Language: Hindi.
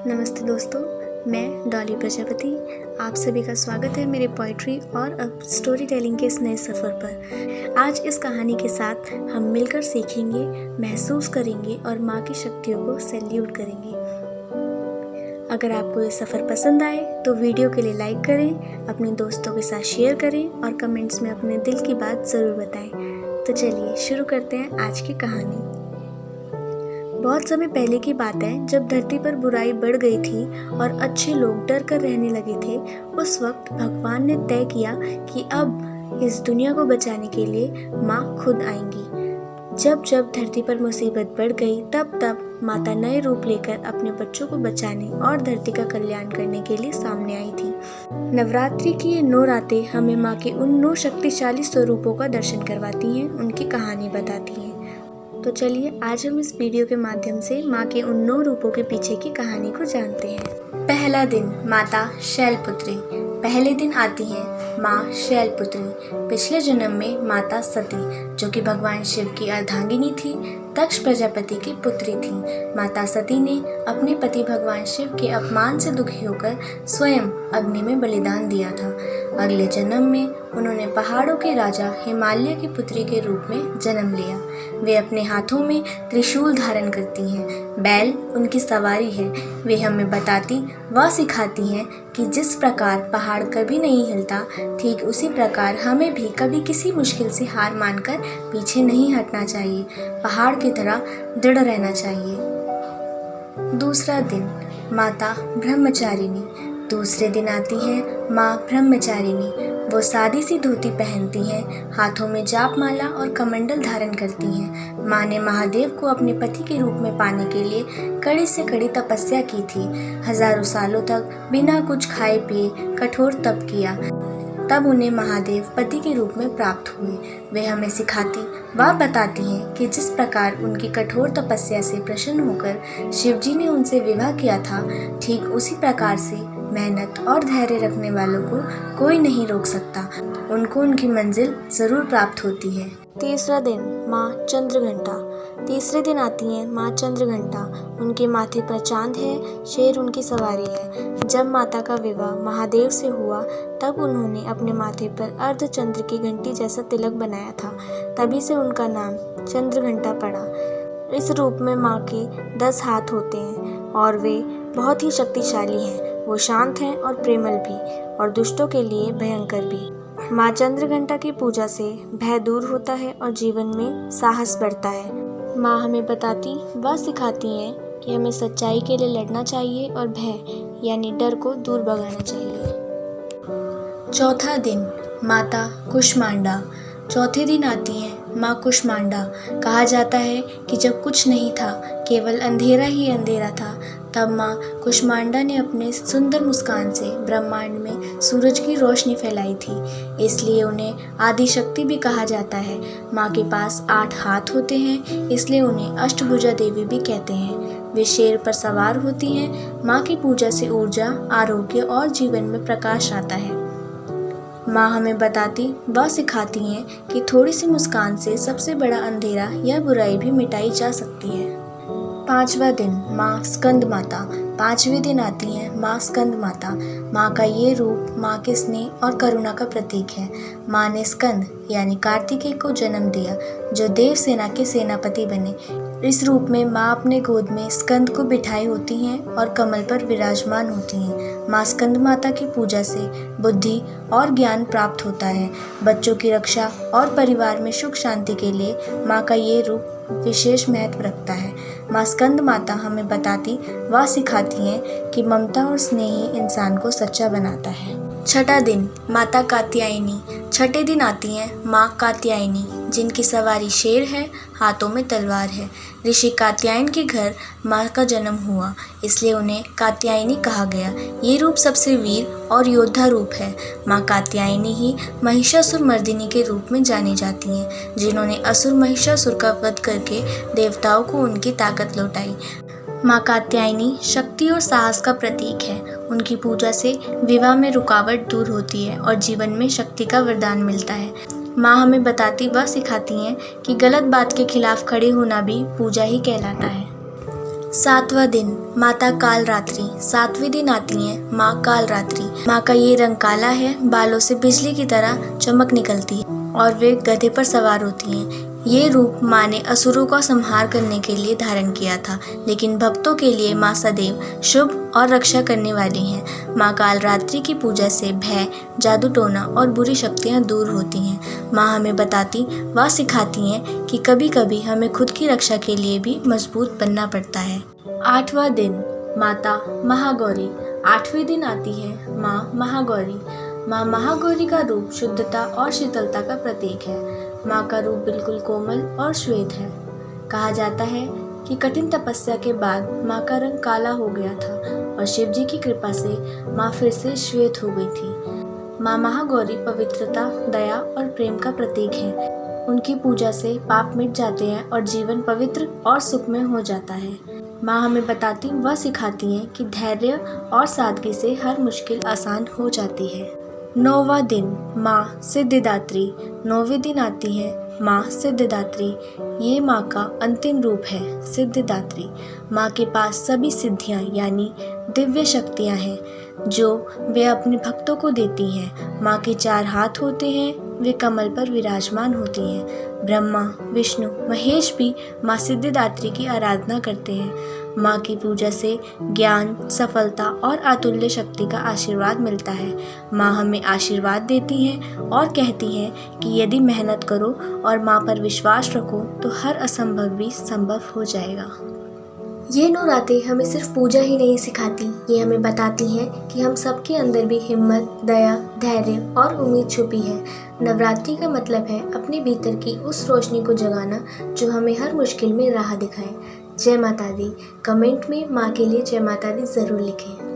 नमस्ते दोस्तों, मैं डॉली प्रजापति। आप सभी का स्वागत है मेरे पोइट्री और अब स्टोरी टेलिंग के इस नए सफ़र पर। आज इस कहानी के साथ हम मिलकर सीखेंगे, महसूस करेंगे और माँ की शक्तियों को सैल्यूट करेंगे। अगर आपको ये सफ़र पसंद आए तो वीडियो के लिए लाइक करें, अपने दोस्तों के साथ शेयर करें और कमेंट्स में अपने दिल की बात ज़रूर बताएं। तो चलिए शुरू करते हैं आज की कहानी। बहुत समय पहले की बात है, जब धरती पर बुराई बढ़ गई थी और अच्छे लोग डर कर रहने लगे थे। उस वक्त भगवान ने तय किया कि अब इस दुनिया को बचाने के लिए माँ खुद आएंगी। जब जब धरती पर मुसीबत बढ़ गई, तब तब माता नए रूप लेकर अपने बच्चों को बचाने और धरती का कल्याण करने के लिए सामने आई थी। नवरात्रि की ये 9 रातें हमें माँ के उन 9 शक्तिशाली स्वरूपों का दर्शन करवाती हैं, उनकी कहानी बताती हैं। तो चलिए आज हम इस वीडियो के माध्यम से माँ के उन 9 रूपों के पीछे की कहानी को जानते हैं। पहला दिन, माता शैलपुत्री। पहले दिन आती है माँ शैलपुत्री। पिछले जन्म में माता सती, जो कि भगवान शिव की अर्धांगिनी थी, दक्ष प्रजापति की पुत्री थी। माता सती ने अपने पति भगवान शिव के अपमान से दुखी होकर स्वयं अग्नि में बलिदान दिया था। अगले जन्म में उन्होंने पहाड़ों के राजा हिमालय की पुत्री के रूप में जन्म लिया। वे अपने हाथों में त्रिशूल धारण करती हैं। बैल उनकी सवारी है। वे हमें बताती व सिखाती हैं कि जिस प्रकार पहाड़ कभी नहीं हिलता, ठीक उसी प्रकार हमें भी कभी किसी मुश्किल से हार मानकर पीछे नहीं हटना चाहिए। पहाड़ की तरह दृढ़ रहना चाहिए। दूसरा दिन, माता ब्रह्मचारिणी। दूसरे दिन आती है माँ ब्रह्मचारिणी। वो सादी सी धोती पहनती हैं, हाथों में जाप माला और कमंडल धारण करती हैं। माँ ने महादेव को अपने पति के रूप में पाने के लिए कड़ी से कड़ी तपस्या की थी। हजारों सालों तक बिना कुछ खाए पिए कठोर तप किया, तब उन्हें महादेव पति के रूप में प्राप्त हुए। वे हमें सिखाती व बताती हैं कि जिस प्रकार उनकी कठोर तपस्या से प्रसन्न होकर शिवजी ने उनसे विवाह किया था, ठीक उसी प्रकार से मेहनत और धैर्य रखने वालों को कोई नहीं रोक सकता। उनको उनकी मंजिल जरूर प्राप्त होती है। तीसरा दिन, माँ चंद्रघंटा। तीसरे दिन आती हैं माँ चंद्रघंटा। उनके माथे पर चांद है, शेर उनकी सवारी है। जब माता का विवाह महादेव से हुआ, तब उन्होंने अपने माथे पर अर्धचंद्र की घंटी जैसा तिलक बनाया था। तभी से उनका नाम चंद्रघंटा पड़ा। इस रूप में माँ के 10 हाथ होते हैं और वे बहुत ही शक्तिशाली हैं। वो शांत हैं और प्रेमल भी, और दुष्टों के लिए भयंकर भी। माँ चंद्रघंटा की पूजा से भय दूर होता है और जीवन में साहस बढ़ता है। माँ हमें बताती व सिखाती हैं कि हमें सच्चाई के लिए लड़ना चाहिए और भय यानी डर को दूर भगाना चाहिए। चौथा दिन, माता कुष्मांडा। चौथे दिन आती हैं माँ कुष्मांडा। कहा जाता है कि जब कुछ नहीं था, केवल अंधेरा ही अंधेरा था, तब माँ कुष्मांडा ने अपने सुंदर मुस्कान से ब्रह्मांड में सूरज की रोशनी फैलाई थी। इसलिए उन्हें आदि शक्ति भी कहा जाता है। माँ के पास 8 हाथ होते हैं, इसलिए उन्हें अष्टभुजा देवी भी कहते हैं। वे शेर पर सवार होती हैं। माँ की पूजा से ऊर्जा, आरोग्य और जीवन में प्रकाश आता है। माँ हमें बताती व सिखाती हैं कि थोड़ी सी मुस्कान से सबसे बड़ा अंधेरा या बुराई भी मिटाई जा सकती है। 5वां दिन, माँ स्कंद माता। 5वें दिन आती हैं माँ स्कंद माता। माँ का ये रूप माँ के स्नेह और करुणा का प्रतीक है। माँ ने स्कंद यानी कार्तिकेय को जन्म दिया, जो देव सेना के सेनापति बने। इस रूप में माँ अपने गोद में स्कंद को बिठाई होती हैं और कमल पर विराजमान होती हैं। माँ स्कंद माता की पूजा से बुद्धि और ज्ञान प्राप्त होता है। बच्चों की रक्षा और परिवार में सुख शांति के लिए माँ का ये रूप विशेष महत्व रखता है। माँ स्कंद माता हमें बताती व सिखाती हैं कि ममता और स्नेह ही इंसान को सच्चा बनाता है। छठा दिन, माता कात्यायनी। छठे दिन आती हैं माँ कात्यायनी, जिनकी सवारी शेर है, हाथों में तलवार है। ऋषि कात्यायन के घर माँ का जन्म हुआ, इसलिए उन्हें कात्यायनी कहा गया। ये रूप सबसे वीर और योद्धा रूप है। माँ कात्यायनी ही महिषासुर मर्दिनी के रूप में जानी जाती हैं, जिन्होंने असुर महिषासुर का वध करके देवताओं को उनकी ताकत लौटाई। माँ कात्यायनी शक्ति और साहस का प्रतीक है। उनकी पूजा से विवाह में रुकावट दूर होती है और जीवन में शक्ति का वरदान मिलता है। माँ हमें बताती व सिखाती हैं कि गलत बात के खिलाफ खड़े होना भी पूजा ही कहलाता है। सातवां दिन माता काल रात्रि। सातवें दिन आती है माँ काल रात्रि। माँ का ये रंग काला है, बालों से बिजली की तरह चमक निकलती है और वे गधे पर सवार होती हैं। ये रूप माँ ने असुरों का संहार करने के लिए धारण किया था, लेकिन भक्तों के लिए माँ सदैव शुभ और रक्षा करने वाली हैं। माँ काल रात्रि की पूजा से भय, जादू टोना और बुरी शक्तियाँ दूर होती हैं। माँ हमें बताती व सिखाती हैं कि कभी कभी हमें खुद की रक्षा के लिए भी मजबूत बनना पड़ता है। आठवां दिन माता महागौरी। आठवें दिन आती है माँ महागौरी। माँ महागौरी का रूप शुद्धता और शीतलता का प्रतीक है। माँ का रूप बिल्कुल कोमल और श्वेत है। कहा जाता है कि कठिन तपस्या के बाद माँ का रंग काला हो गया था और शिव जी की कृपा से माँ फिर से श्वेत हो गई थी। माँ महागौरी पवित्रता, दया और प्रेम का प्रतीक है। उनकी पूजा से पाप मिट जाते हैं और जीवन पवित्र और सुखमय हो जाता है। माँ हमें बताती व सिखाती हैं कि धैर्य और सादगी से हर मुश्किल आसान हो जाती है। नौवां दिन माँ सिद्धिदात्री। नौवें दिन आती है माँ सिद्धिदात्री। ये माँ का अंतिम रूप है, सिद्धिदात्री। माँ के पास सभी सिद्धियाँ यानी दिव्य शक्तियाँ हैं जो वे अपने भक्तों को देती हैं। माँ के 4 हाथ होते हैं, वे कमल पर विराजमान होती हैं। ब्रह्मा, विष्णु, महेश भी माँ सिद्धिदात्री की आराधना करते हैं। माँ की पूजा से ज्ञान, सफलता और अतुल्य शक्ति का आशीर्वाद मिलता है। माँ हमें आशीर्वाद देती हैं और कहती हैं कि यदि मेहनत करो और माँ पर विश्वास रखो तो हर असंभव भी संभव हो जाएगा। ये 9 रातें हमें सिर्फ पूजा ही नहीं सिखाती, ये हमें बताती हैं कि हम सबके अंदर भी हिम्मत, दया, धैर्य और उम्मीद छुपी है। नवरात्रि का मतलब है अपने भीतर की उस रोशनी को जगाना जो हमें हर मुश्किल में राह दिखाए। जय माता दी। कमेंट में माँ के लिए जय माता दी ज़रूर लिखें।